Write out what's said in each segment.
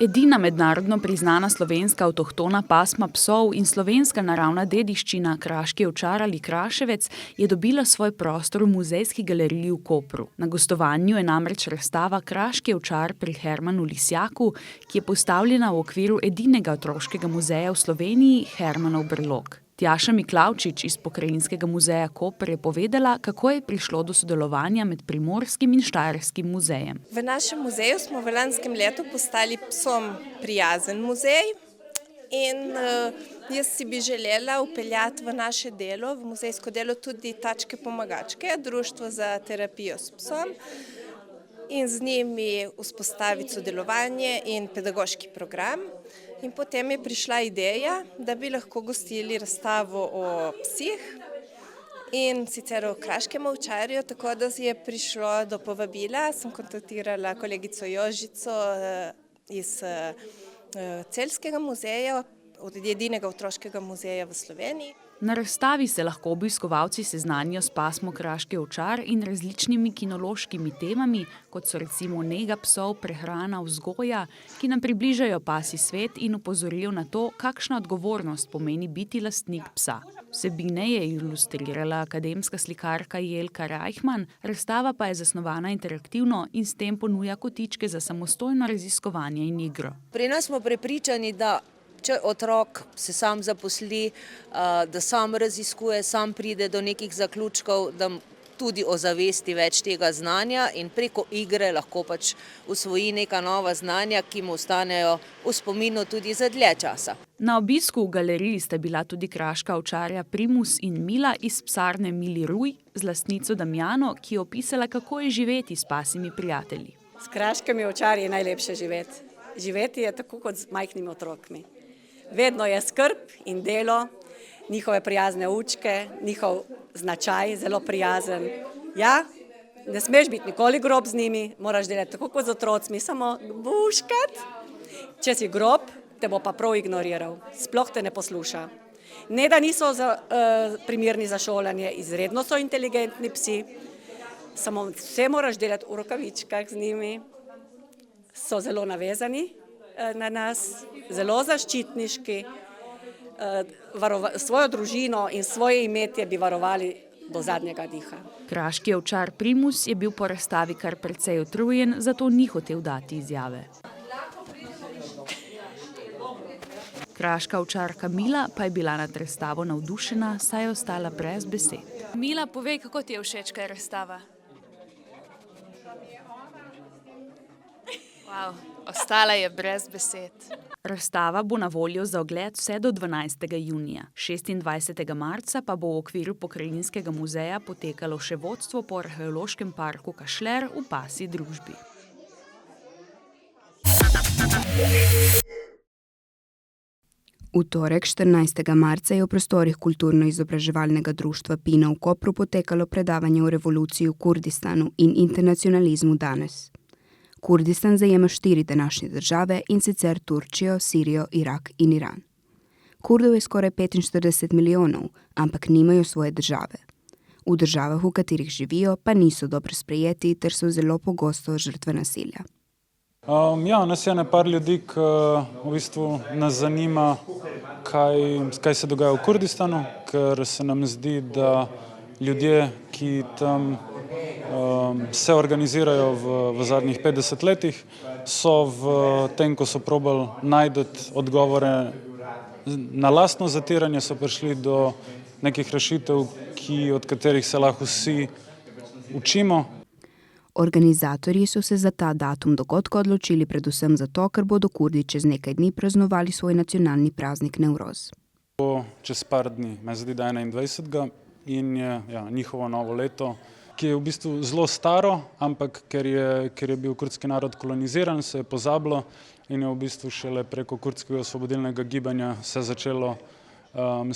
Edina mednarodno priznana slovenska avtohtona pasma psov in slovenska naravna dediščina Kraški ovčar ali kraševec je dobila svoj prostor v Muzejski galeriji v Kopru. Na gostovanju je namreč razstava Kraški ovčar pri Hermanu Lisjaku, ki je postavljena v okviru edinega otroškega muzeja v Sloveniji, Hermanov brlog. Tjaša Miklavčič iz Pokrajinskega muzeja Koper je povedala, kako je prišlo do sodelovanja med Primorskim in Štajerskim muzejem. V našem muzeju smo v lanskem letu postali psom prijazen muzej in jaz si bi želela vpeljati v naše delo, v muzejsko delo tudi tačke pomagačke, društvo za terapijo s psom in z njimi vzpostaviti sodelovanje in pedagoški program. In potem je prišla ideja, da bi lahko gostili razstavo o psih in sicer o kraškem ovčarju, tako da je prišlo do povabila. Sem kontaktirala kolegico Jožico iz Celjskega muzeja, od edinega otroškega muzeja v Sloveniji. Na razstavi se lahko obiskovalci seznanijo s pasmo Kraški ovčar in različnimi kinološkimi temami, kot so recimo nega psov, prehrana, vzgoja, ki nam približajo pasji svet in opozorijo na to, kakšna odgovornost pomeni biti lastnik psa. Vsebine je ilustrirala akademska slikarka Jelka Rajhman, razstava pa je zasnovana interaktivno in s tem ponuja kotičke za samostojno raziskovanje in igro. Pri nas smo prepričani, da če otrok se sam zaposli, da sam raziskuje, sam pride do nekih zaključkov, da tudi ozavesti več tega znanja in preko igre lahko usvoji neka nova znanja, ki mu ostanejo v spominu tudi za dlje časa. Na obisku v galeriji sta bila tudi kraška ovčarja Primus in Mila iz psarne Mili Ruj z lastnico Damjano, ki je opisala, kako je živeti s pasjimi prijatelji. S kraškimi ovčarji je najlepše živeti. Živeti je tako kot z majhnimi otrokmi. Vedno je skrb in delo, njihove prijazne učke, njihov značaj, zelo prijazen. Ja, ne smeš biti nikoli grob z njimi, moraš delati tako kot z otrocmi, samo buškat. Če si grob, te bo pa prav ignoriral, sploh te ne posluša. Ne, da niso primerni za šolanje, izredno so inteligentni psi, samo vse moraš delati v rokavičkah z njimi, so zelo navezani na nas, zelo zaščitniški, svojo družino in svoje imetje bi varovali do zadnjega diha. Kraški ovčar Primus je bil po razstavi kar precej utrujen, zato ni hotel dati izjave. Kraška ovčarka Mila pa je bila nad razstavo navdušena, saj je ostala brez besed. Mila, povej, kako ti je všeč, kaj je razstava? Wow. Ostala je brez besed. Razstava bo na voljo za ogled vse do 12. junija. 26. marca pa bo v okviru Pokrajinskega muzeja potekalo še vodstvo po arheološkem parku Kašler v pasji družbi. V torek 14. marca je v prostorih kulturno-izobraževalnega društva Pina v Kopru potekalo predavanje o revoluciji v Kurdistanu in internacionalizmu danes. Kurdistan zajema 4 današnje države, in sicer Turčijo, Sirijo, Irak in Iran. Kurdov je skoraj 45 milijonov, ampak nimajo svoje države. V državah, v katerih živijo, pa niso dobro sprejeti ter so zelo pogosto žrtve nasilja. Nas je nekaj ljudi, ki v bistvu nas zanima, kaj se dogaja v Kurdistanu, ker se nam zdi, da ljudje, ki tam se organizirajo v zadnjih 50 letih, so v tem, ko so probali najti odgovore na lastno zatiranje, so prišli do nekih rešitev, od katerih se lahko vsi učimo. Organizatorji so se za ta datum dogodka odločili predvsem zato, ker bodo Kurdi čez nekaj dni praznovali svoj nacionalni praznik Nevroz. Čez par dni, me zdi, da 21. in je njihovo novo leto, ki je v bistvu zelo staro, ampak ker je bil kurdski narod koloniziran, se je pozabilo in je v bistvu šele preko kurdskega osvobodilnega gibanja se začelo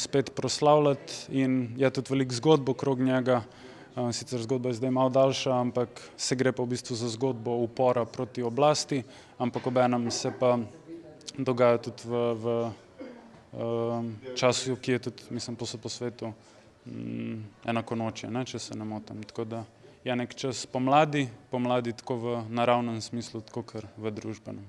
spet proslavljati in je tudi veliko zgodb okrog njega. Sicer zgodba je zdaj malo daljša, ampak se gre pa v bistvu za zgodbo upora proti oblasti, ampak obenem se pa dogaja tudi v času, ki je tudi, mislim, po svetu enakonočje, če se ne motim. Tako da je nek čas pomladi tako v naravnem smislu, tako kar v družbenem.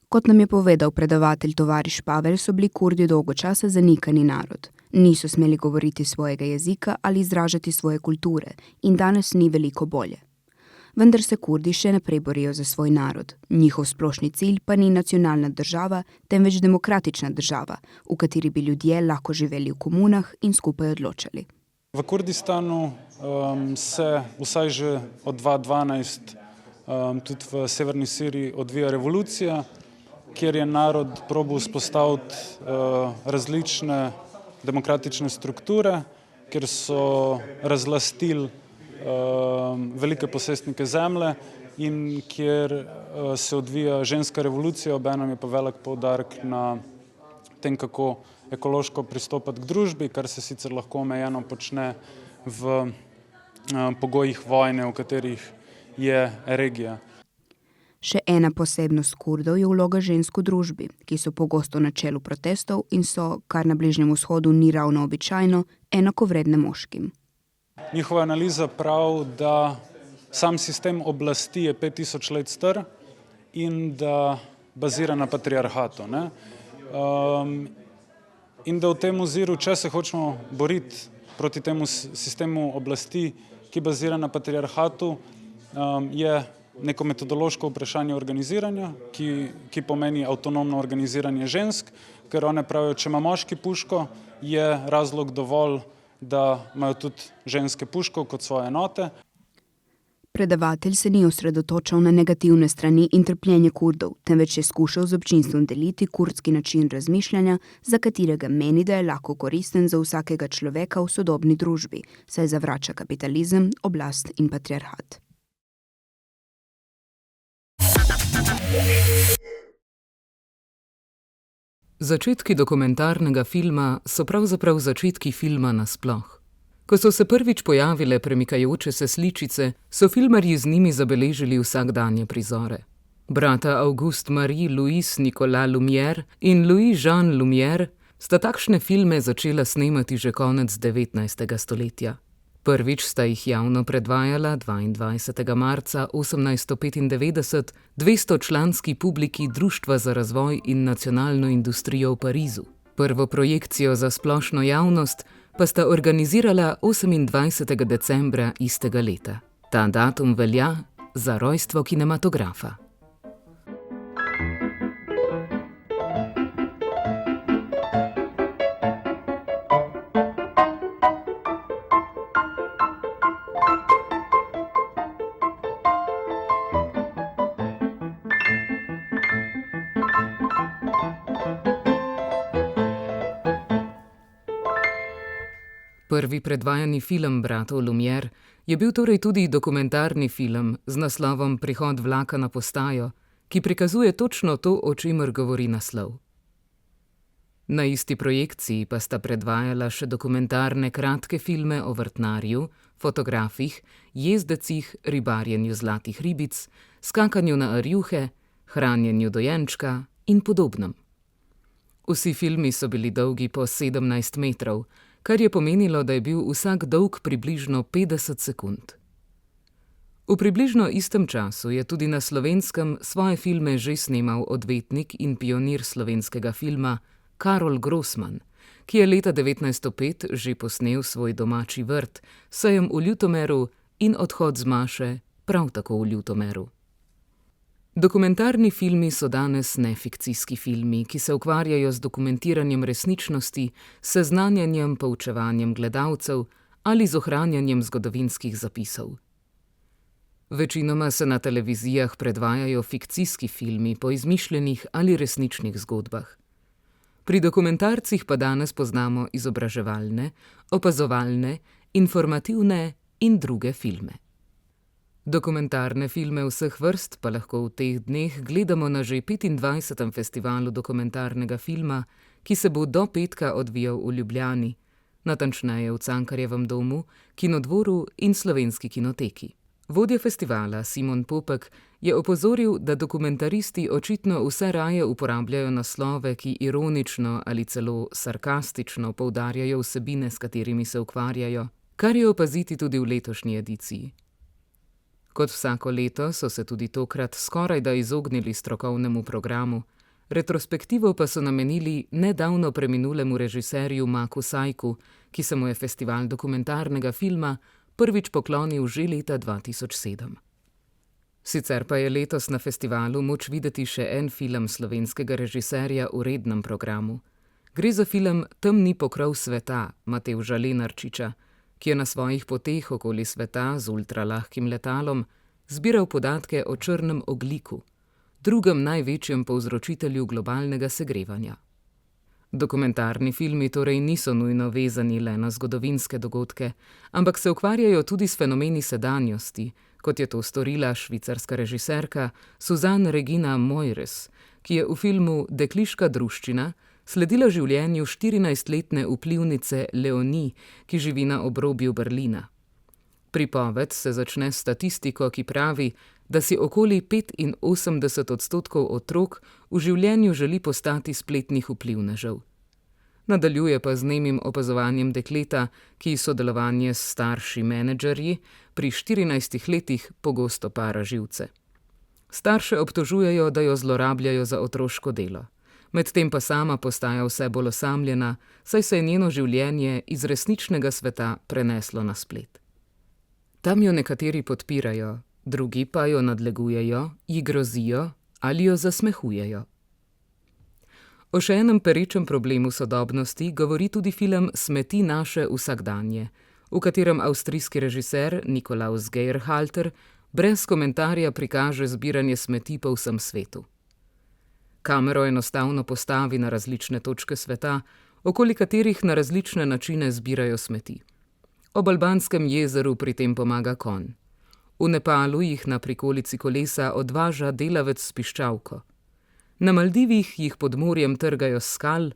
Kot nam je povedal predavatelj tovariš Pavel, so bili Kurdi dolgo časa zanikani narod. Niso smeli govoriti svojega jezika ali izražati svoje kulture in danes ni veliko bolje. Vendar se Kurdi še naprej borijo za svoj narod. Njihov splošni cilj pa ni nacionalna država, temveč demokratična država, v kateri bi ljudje lahko živeli v komunah in skupaj odločali. V Kurdistanu se vsaj že od 2012 tudi v severni Siriji odvija revolucija, kjer je narod probal vzpostaviti različne demokratične strukture, kjer so razlastili velike posestnike zemlje in kjer se odvija ženska revolucija, obenem je pa velik poudarek na tem, kako ekološko pristopati k družbi, kar se sicer lahko omejeno počne v pogojih vojne, v katerih je regija. Še ena posebnost Kurdov je vloga žensk v družbi, ki so pogosto na čelu protestov in so, kar na Bližnjem vzhodu ni ravno običajno, enakovredne moškim. Njihova analiza pravi, da sam sistem oblasti je 5000 let star in da bazira na patriarhatu. In da v tem oziru, če se hočemo boriti proti temu sistemu oblasti, ki bazira na patriarhatu, je neko metodološko vprašanje organiziranja, ki pomeni avtonomno organiziranje žensk, ker one pravijo, če ima moški puško, je razlog dovolj, da imajo tudi ženske puško kot svoje enote. Predavatelj se ni osredotočal na negativne strani in trpljenje Kurdov, temveč je skušal z občinstvom deliti kurdski način razmišljanja, za katerega meni, da je lahko koristen za vsakega človeka v sodobni družbi, saj zavrača kapitalizem, oblast in patriarhat. Začetki dokumentarnega filma so pravzaprav začetki filma nasploh. Ko so se prvič pojavile premikajoče se sličice, so filmarji z njimi zabeležili vsakdanje prizore. Brata Auguste-Marie Louis Nicolas Lumière in Louis-Jean Lumière sta takšne filme začela snemati že konec 19. stoletja. Prvič sta jih javno predvajala 22. marca 1895 200-članski publiki Društva za razvoj in nacionalno industrijo v Parizu. Prvo projekcijo za splošno javnost pa sta organizirala 28. decembra istega leta. Ta datum velja za rojstvo kinematografa. Prvi predvajani film bratov Lumière je bil torej tudi dokumentarni film z naslovom Prihod vlaka na postajo, ki prikazuje točno to, o čemer govori naslov. Na isti projekciji pa sta predvajala še dokumentarne kratke filme o vrtnarju, fotografih, jezdecih, ribarjenju zlatih ribic, skakanju na rjuhe, hranjenju dojenčka in podobnem. Vsi filmi so bili dolgi po 17 metrov, kar je pomenilo, da je bil vsak dolg približno 50 sekund. V približno istem času je tudi na Slovenskem svoje filme že snemal odvetnik in pionir slovenskega filma Karol Grossman, ki je leta 1905 že posnel svoj domači vrt, Sejem v Ljutomeru in Odhod z Maše, prav tako v Ljutomeru. Dokumentarni filmi so danes nefikcijski filmi, ki se ukvarjajo z dokumentiranjem resničnosti, seznanjanjem, poučevanjem gledalcev ali z ohranjanjem zgodovinskih zapisov. Večinoma se na televizijah predvajajo fikcijski filmi po izmišljenih ali resničnih zgodbah. Pri dokumentarcih pa danes poznamo izobraževalne, opazovalne, informativne in druge filme. Dokumentarne filme vseh vrst pa lahko v teh dneh gledamo na že 25. festivalu dokumentarnega filma, ki se bo do petka odvijal v Ljubljani, natančneje v Cankarjevem domu, Kinodvoru in Slovenski kinoteki. Vodja festivala Simon Popek je opozoril, da dokumentaristi očitno vse raje uporabljajo naslove, ki ironično ali celo sarkastično poudarjajo vsebine, s katerimi se ukvarjajo, kar je opaziti tudi v letošnji ediciji. Kot vsako leto so se tudi tokrat skorajda izognili strokovnemu programu, Retrospektivo pa so namenili nedavno preminulemu režiserju Maku Sajku, ki se mu je festival dokumentarnega filma prvič poklonil že leta 2007. Sicer pa je letos na festivalu moč videti še en film slovenskega režiserja v rednem programu. Gre za film Temni pokrov sveta Matevža Lenarčiča, ki je na svojih poteh okoli sveta z ultralahkim letalom zbiral podatke o črnem ogljiku, drugem največjem povzročitelju globalnega segrevanja. Dokumentarni filmi torej niso nujno vezani le na zgodovinske dogodke, ampak se ukvarjajo tudi s fenomeni sedanjosti, kot je to storila švicarska režiserka Suzanne Regina Moires, ki je v filmu Dekliška druščina sledila življenju 14-letne vplivnice Leonie, ki živi na obrobju Berlina. Pripoved se začne s statistiko, ki pravi, da si okoli 85% otrok v življenju želi postati spletnih vplivnežev. Nadaljuje pa z nemim opazovanjem dekleta, ki sodelovanje s starši menedžerji pri 14 letih pogosto para živce. Starše obtožujejo, da jo zlorabljajo za otroško delo. Medtem pa sama postaja vse bolj osamljena, saj se je njeno življenje iz resničnega sveta preneslo na splet. Tam jo nekateri podpirajo, drugi pa jo nadlegujejo, ji grozijo ali jo zasmehujejo. O še enem perečem problemu sodobnosti govori tudi film Smeti naše vsakdanje, v katerem avstrijski režiser Nikolaus Geyrhalter brez komentarja prikaže zbiranje smeti po vsem svetu. Kamero enostavno postavi na različne točke sveta, okoli katerih na različne načine zbirajo smeti. Ob Albanskem jezeru pri tem pomaga konj. V Nepalu jih na prikolici kolesa odvaža delavec s piščalko. Na Maldivih jih pod morjem trgajo s skal,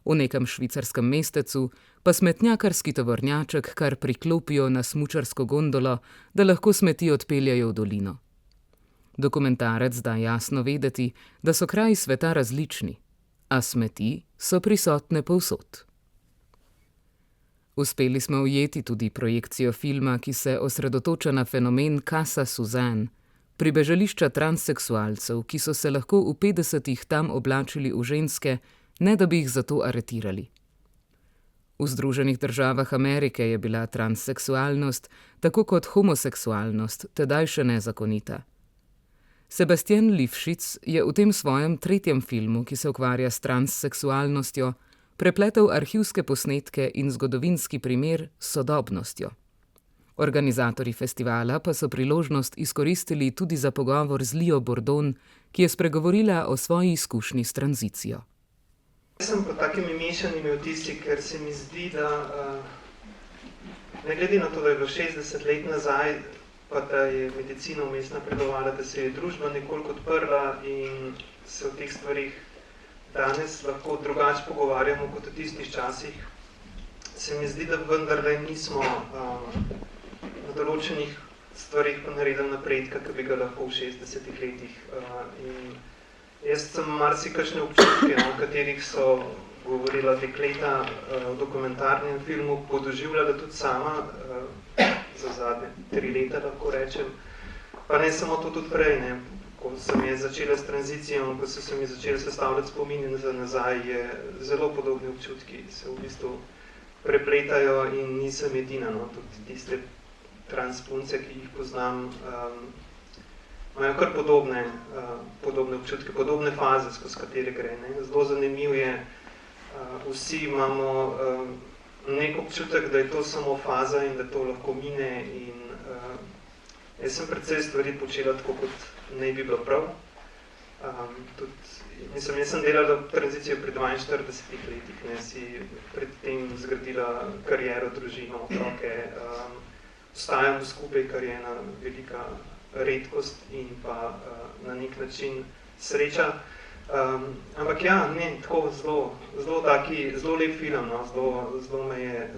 v nekem švicarskem mestecu pa smetnjakarski tovornjaček kar priklopijo na smučarsko gondolo, da lahko smeti odpeljajo v dolino. Dokumentarec da jasno vedeti, da so kraji sveta različni, a smeti so prisotne povsod. Uspeli smo ujeti tudi projekcijo filma, ki se osredotoča na fenomen Casa Suzanne, pribežališča transseksualcev, ki so se lahko v 50-ih tam oblačili v ženske, ne da bi jih zato aretirali. V Združenih državah Amerike je bila transseksualnost, tako kot homoseksualnost, tedaj še nezakonita. Sebastian Lifshitz je v tem svojem tretjem filmu, ki se ukvarja s transseksualnostjo, prepletel arhivske posnetke in zgodovinski primer s sodobnostjo. Organizatorji festivala pa so priložnost izkoristili tudi za pogovor z Lijo Bordon, ki je spregovorila o svoji izkušnji s tranzicijo. Jaz sem pod takimi mešanimi vtisi, ker se mi zdi, da ne glede na to, da je bilo 60 let nazaj, pa da je medicina vmes napredovala, da se je družba nekoliko odprla in se o teh stvarih danes lahko drugače pogovarjamo kot v tistih časih, se mi zdi, da vendarle nismo na določenih stvarih pa naredili napredka, ki bi ga lahko v 60 letih. In jaz sem marsikakšne občutke, o katerih so govorila dekleta v dokumentarnem filmu, podoživljala tudi sama za zadnje 3 leta, lahko rečem. Pa ne samo to tudi prej, ne. Ko sem je začela s tranzicijo, ko so se mi začeli sestavljati spomini za nazaj, je zelo podobni občutki, se v bistvu prepletajo in nisem edina, no. Tudi tiste transpunce, ki jih poznam, imajo kar podobne občutke, podobne faze, skozi katere gre, ne. Zelo zanimiv je, vsi imamo nek občutek, da je to samo faza in da to lahko mine in jaz sem precej stvari počela tako, kot ne bi bilo prav. Jaz sem delala tranzicijo pri 42 letih, ne, si predtem zgradila kariero, družino, otroke, ostajamo skupaj, kar je ena velika redkost in pa na nek način sreča. Ampak ja, ne, tako zelo lep film, no,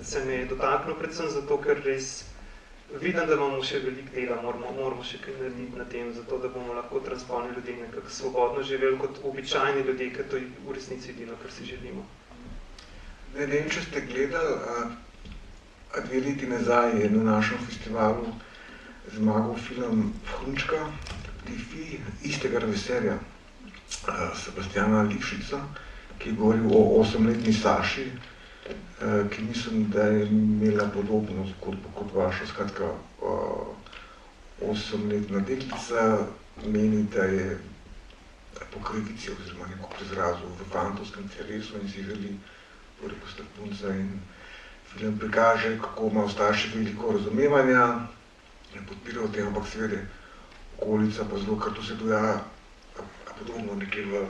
se me je dotaknil, predvsem zato, ker res vidim, da imamo še veliko dela, moramo še kaj narediti na tem, zato da bomo lahko transpolni ljudje nekako svobodno živeli kot običajni ljudje, ker to je v resnici edino, kar si želimo. Ne vem, če ste gledali, 2 leti nazaj je na našem festivalu zmagal film Hrunčka, Tifi, istega režiserja. Sebastiana Lipšica, ki je govoril o 8-letni Saši, ki mislim, da je imela podobno zgodbo kot vaša. Skratka, 8-letna deklica meni, da je po krivici oziroma nekako izrazu v fantovskem telesu in si želi postati punca, in film prikaže, kako ima starši veliko razumevanja in podpirajo tem, ampak seveda okolica pa zelo, ker to se dogaja podobno nekje v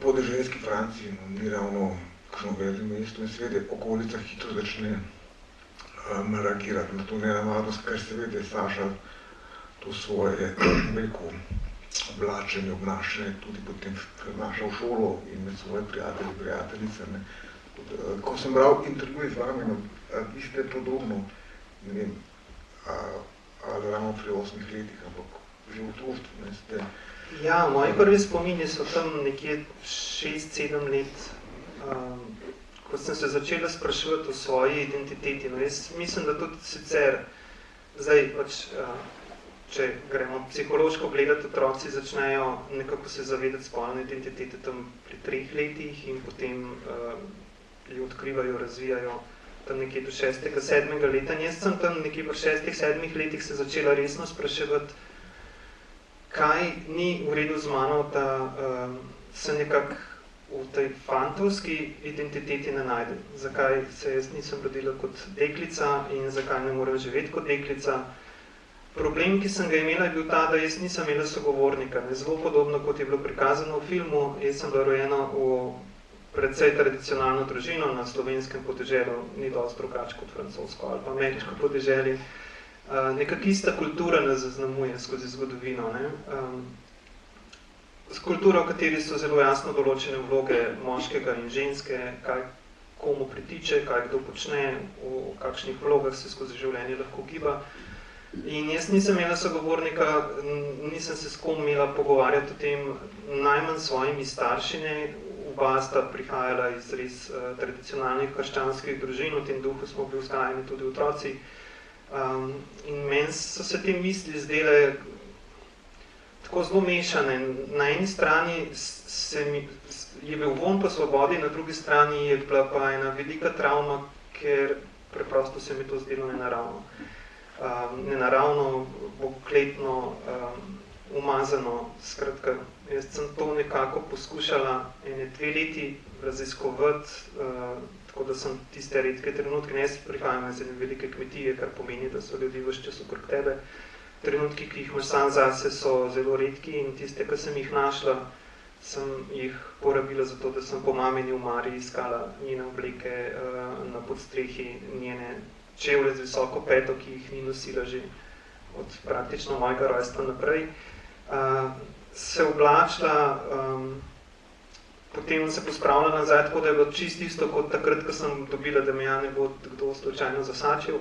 podeželski Franciji, ni ravno kakšno veliko mesto, in seveda okolica hitro začne reagirati na to nenavadnost, ker seveda Saša to svoje oblačenje, obnašanje tudi potem prenaša v šolo in med svoje prijatelji, prijateljice. Ko sem bral intervjuje z vami, vi ste podobno, ne vem, ali ravno pri 8 letih, ampak že v otroštvu, ne ste. Ja, moji prvi spomini so tam nekje 6-7 let, ko sem se začela spraševati o svoji identiteti. No, jaz mislim, da tudi sicer, zdaj pač, če gremo psihološko gledati, otroci začnejo nekako se zavedati spolne identitete tam pri 3 letih in potem jo odkrivajo, razvijajo tam nekje do 6-7 leta. In jaz sem tam nekje v 6-7 letih se začela resno spraševati, kaj ni v redu z mano, da se nekako v tej fantovski identiteti ne najdem. Zakaj se jaz nisem rodila kot deklica in zakaj ne moram živeti kot deklica. Problem, ki sem ga imela, je bil ta, da jaz nisem imela sogovornika. Zelo podobno, kot je bilo prikazano v filmu, jaz sem bila rojena v precej tradicionalno družino na slovenskem podeželju, ni dosti drugače kot francosko ali pa ameriško podeželje. Nekako ista kultura nas zaznamuje skozi zgodovino. Kultura, v kateri so zelo jasno določene vloge moškega in ženske, kaj komu pritiče, kaj kdo počne, v kakšnih vlogah se skozi življenje lahko giba. In jaz nisem imela sogovornika, nisem se s kom imela pogovarjati o tem, najmanj s svojimi staršine. Oba sta prihajala iz res tradicionalnih krščanskih družin, v tem duhu smo bili vzgajani tudi otroci. In meni so se te misli zdele tako zelo mešane. Na eni strani je bil von po svobodi, na drugi strani je bila pa ena velika travma, ker preprosto se mi to zdelo nenaravno. Nenaravno, bogokletno, umazano. Skratka, jaz sem to nekako poskušala 2 leti raziskovati, tako da sem tiste redke trenutke, jaz prihajam iz ene velike kmetije, kar pomeni, da so ljudi ves čas okrog tebe. Trenutki, ki jih imaš sam zase, so zelo redki in tiste, ki sem jih našla, sem jih porabila za to, da sem po mamini omari iskala njene obleke na podstrehi, njene čevlje z visoko peto, ki jih ni nosila že od praktično mojega rojstva naprej. Se oblačila, potem se pospravila nazaj, tako da je bilo čisto isto kot takrat, ko sem dobila, da me ja ne bo kdo slučajno zasačil.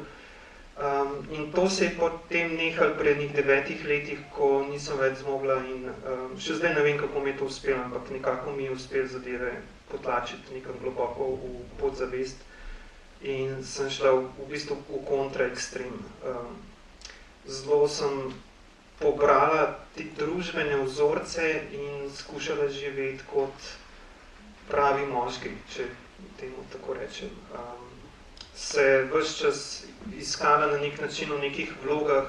In to se je potem nehalo pri 9 letih, ko nisem več zmogla in še zdaj ne vem, kako mi je to uspelo, ampak nekako mi je uspelo zadeve potlačiti nekako globoko v podzavest in sem šla v bistvu v kontraekstrem. Zelo sem pobrala te družbene vzorce in skušala živeti kot pravi moški, če temu tako rečem. Se ves čas iskala na nek način v nekih vlogah,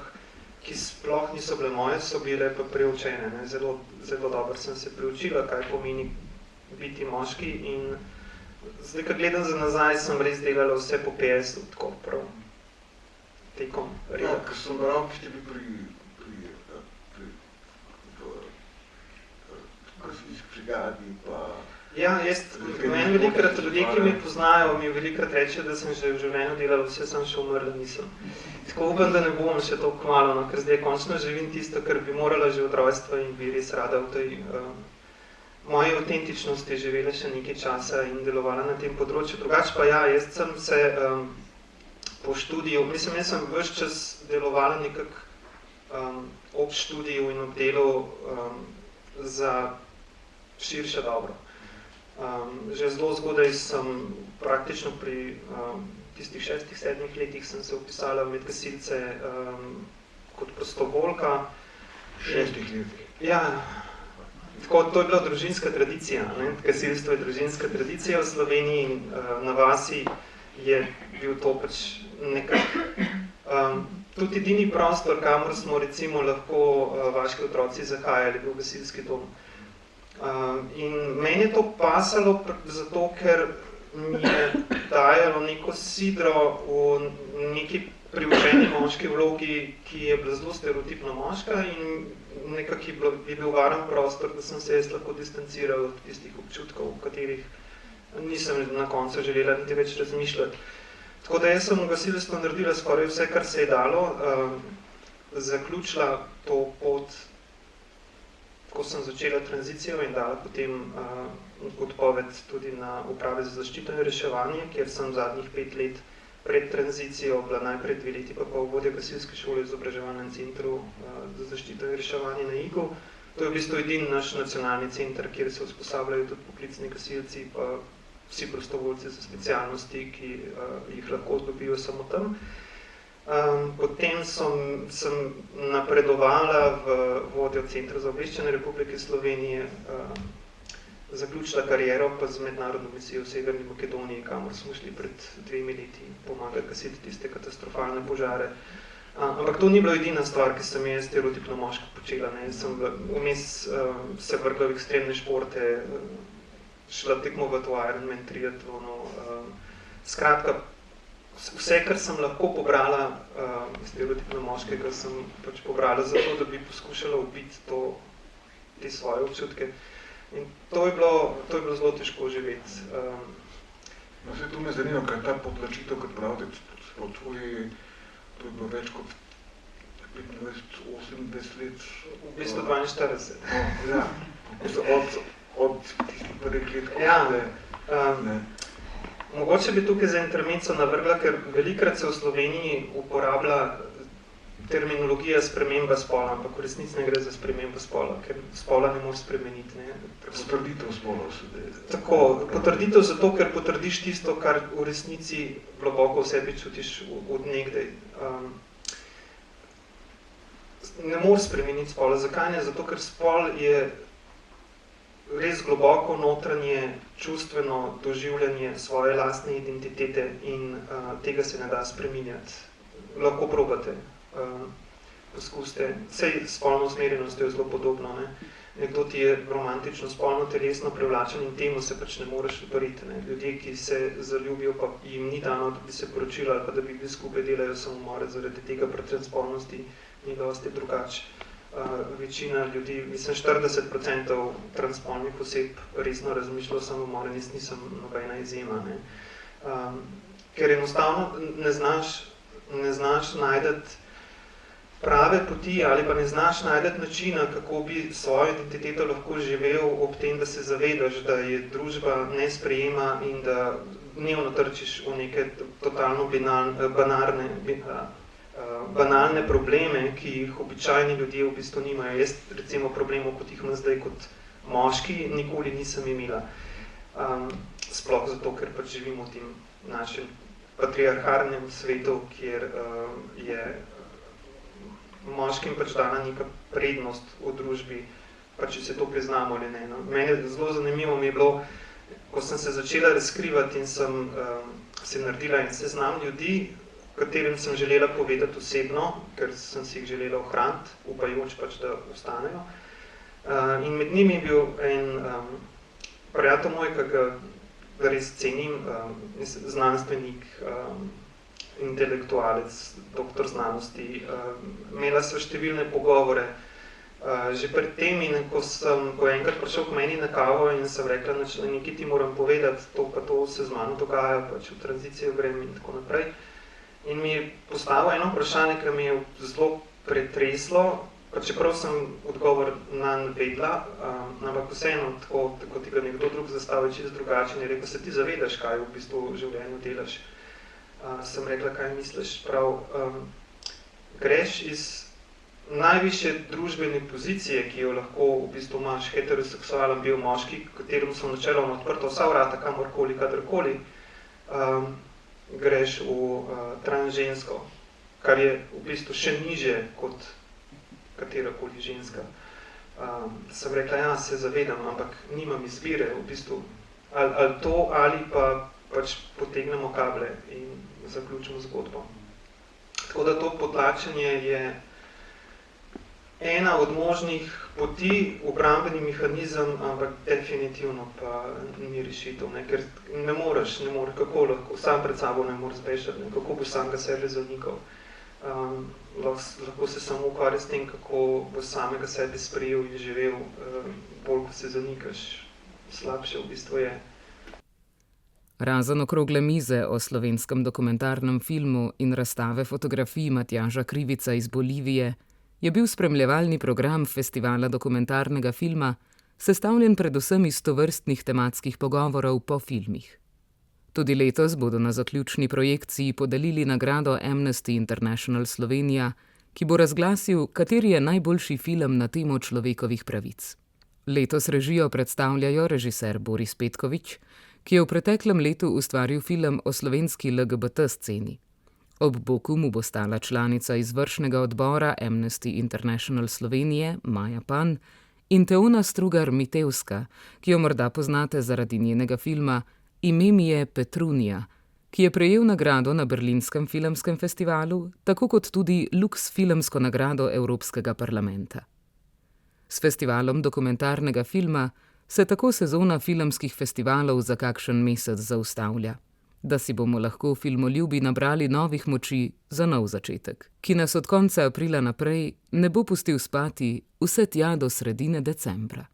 ki sploh niso bile moje, so bile pa preučene. Zelo dobro sem se preučila, kaj pomeni biti moški in zdaj, ko gledam za nazaj, sem res delala vse po PS-u, tako prav tekom reda. Ja, ko sem bral, ki ste bili brigadi, pa... Ja, meni velikrat ljudje, ki me poznajo, mi velikrat rečejo, da sem že v življenju delala vse, sem še umrla, nisem. Tako upam, da ne bom še to kmalu, no, ker zdaj končno živim tisto, kar bi morala že od rojstva in bi res rada v tej moji avtentičnosti živela še nekaj časa in delovala na tem področju. Drugače pa ja, jaz sem se po študiju, jaz sem ves čas delovala nekako ob študiju in ob delu za širše dobro. Že zelo zgodaj sem, praktično pri tistih 6-7 letih sem se vpisala med gasilce kot prostovoljka. 6 letih? Ja, Tako, to je bila družinska tradicija, ne? Gasilstvo je družinska tradicija v Sloveniji in na vasi je bil to pač nekaj. Tudi edini prostor, kamor smo recimo lahko vaški otroci zahajali, bil gasilski dom. In meni je to pasalo zato, ker mi je dajalo neko sidro v neki priučeni moški vlogi, ki je bila zelo stereotipno moška in nekako je bil varen prostor, da sem se jaz lahko distanciral od tistih občutkov, v katerih nisem na koncu želela niti več razmišljati. Tako da jaz sem v gasilstvu naredila skoraj vse, kar se je dalo, zaključila to pot, ko sem začela tranzicijo in dala potem odpoved tudi na Uprave za zaščito in reševanje, kjer sem zadnjih 5 let pred tranzicijo bila najprej 2 leti pa vodja gasilske šole v izobraževalnem centru za zaščito in reševanje na Igu. To je v bistvu edini naš nacionalni center, kjer se usposabljajo tudi poklicni gasilci pa vsi prostovoljci za specialnosti, ki jih lahko dobijo samo tam. Potem sem napredovala v vodjo Centra za obveščanje Republike Slovenije, zaključila kariero pa z mednarodno misijo v Severni Makedoniji, kamor smo šli pred 2 leti pomagati gasiti tiste katastrofalne požare. Ampak to ni bila edina stvar, ki sem je stereotipno moško počela. Jaz sem vmes se vrgla v ekstremne športe, šla tekmovati v Ironman triatlonu. Skratka, vse, kar sem lahko pobrala stereotipno moškega, sem pač pobrala zato, da bi poskušala ubiti te svoje občutke. In to je bilo zelo težko živeti. No, vse to me zanima, kaj je ta potlačitev, kot pravite, to je bilo več kot 25-28 let. V bistvu 42. Ja, od tistih prvih let, ko ste... Mogoče bi tukaj za intermezzo navrgla, ker velikokrat se v Sloveniji uporablja terminologija sprememba spola, ampak v resnici ne gre za spremembo spola, ker spola ne moreš spremeniti. Potrditev spola. Tako, potrditev zato, ker potrdiš tisto, kar v resnici globoko v sebi čutiš od nekdaj. Ne moreš spremeniti spola. Zakaj ne? Zato, ker spol je res globoko notranje čustveno doživljanje svoje lastne identitete in tega se ne da spreminjati. Lahko probate. Poskusite. Sej spolno usmerjenost je zelo podobno. Nekdo ti je romantično, spolno, telesno privlačen in temu se pač ne moreš upariti. Ljudje, ki se zaljubijo, pa jim ni dano, da bi se poročili ali pa da bi bili skupaj, delajo samomore zaradi tega pri transspolnosti ni dosti drugače. Večina ljudi, mislim 40% transspolnih oseb resno razmišlja o samomoru, nisem nobena izjema. Ker enostavno ne znaš najdeti prave poti ali pa ne znaš najdeti načina, kako bi svojo identiteto lahko živel ob tem, da se zavedaš, da je družba ne sprejema in da dnevno trčiš v neke totalno banalne probleme, ki jih običajni ljudje v bistvu nimajo. Jaz recimo problemov, kot jih imam zdaj kot moški, nikoli nisem imela. Sploh zato, ker pač živimo v tem našem patriarhalnem svetu, kjer je moškim pač dana neka prednost v družbi, pa če se to priznamo ali ne. Meni zelo zanimivo mi je bilo, ko sem se začela razkrivati in sem se naredila en seznam ljudi, katerim sem želela povedati osebno, ker sem si jih želela ohraniti, upajoč pač, da ostanejo. In med njimi je bil en prijatelj moj, ki ga res cenim, znanstvenik, intelektualec, doktor znanosti. Imela sva številne pogovore. Že pred tem, ko je enkrat prišel k meni na kavo in sem rekla, nekaj ti moram povedati, to pa to se z mano dogaja, pač v tranzicijo grem in tako naprej. In mi je postavil eno vprašanje, ki mi je zelo pretreslo, pa čeprav sem odgovor nanj vedela, ampak vseeno, tako, kot ti ga nekdo drug zastavi čisto drugačen, je rekel, se ti zavedaš, kaj v bistvu v življenju delaš. Sem rekla, kaj misliš, prav, greš iz najvišje družbene pozicije, ki jo lahko v bistvu imaš heteroseksualen bil moški, katerim so načeloma odprta vsa vrata, kamorkoli, kadarkoli, greš v transžensko, kar je v bistvu še niže kot katerakoli ženska. Sem rekla, ja, se zavedam, ampak nimam izbire, v bistvu, ali to, ali pa pač potegnemo kable in zaključimo zgodbo. Tako da to potlačenje je ena od možnih poti, obrambeni mehanizem, ampak definitivno pa ni rešitev, ne? Ker ne moreš, kako lahko, sam pred sabo ne moreš zbešati, ne? Kako boš samega sebe zanikal. Lahko se samo ukvarja s tem, kako boš samega sebe sprejel in živel, bolj ko se zanikaš, slabše v bistvu je. Razen okrogle mize o slovenskem dokumentarnem filmu in razstave fotografij Matjaža Krivica iz Bolivije, je bil spremljevalni program Festivala dokumentarnega filma sestavljen predvsem iz tovrstnih tematskih pogovorov po filmih. Tudi letos bodo na zaključni projekciji podelili nagrado Amnesty International Slovenija, ki bo razglasil, kateri je najboljši film na temo človekovih pravic. Letos režijo predstavljajo režiser Boris Petković, ki je v preteklem letu ustvaril film o slovenski LGBT sceni. Ob boku mu bo stala članica izvršnega odbora Amnesty International Slovenije, Maja Pan, in Teona Strugar-Mitevska, ki jo morda poznate zaradi njenega filma Ime mi je Petrunija, ki je prejel nagrado na Berlinskem filmskem festivalu, tako kot tudi Lux filmsko nagrado Evropskega parlamenta. S festivalom dokumentarnega filma se tako sezona filmskih festivalov za kakšen mesec zaustavlja, da si bomo lahko filmoljubi nabrali novih moči za nov začetek, ki nas od konca aprila naprej ne bo pustil spati vse tja do sredine decembra.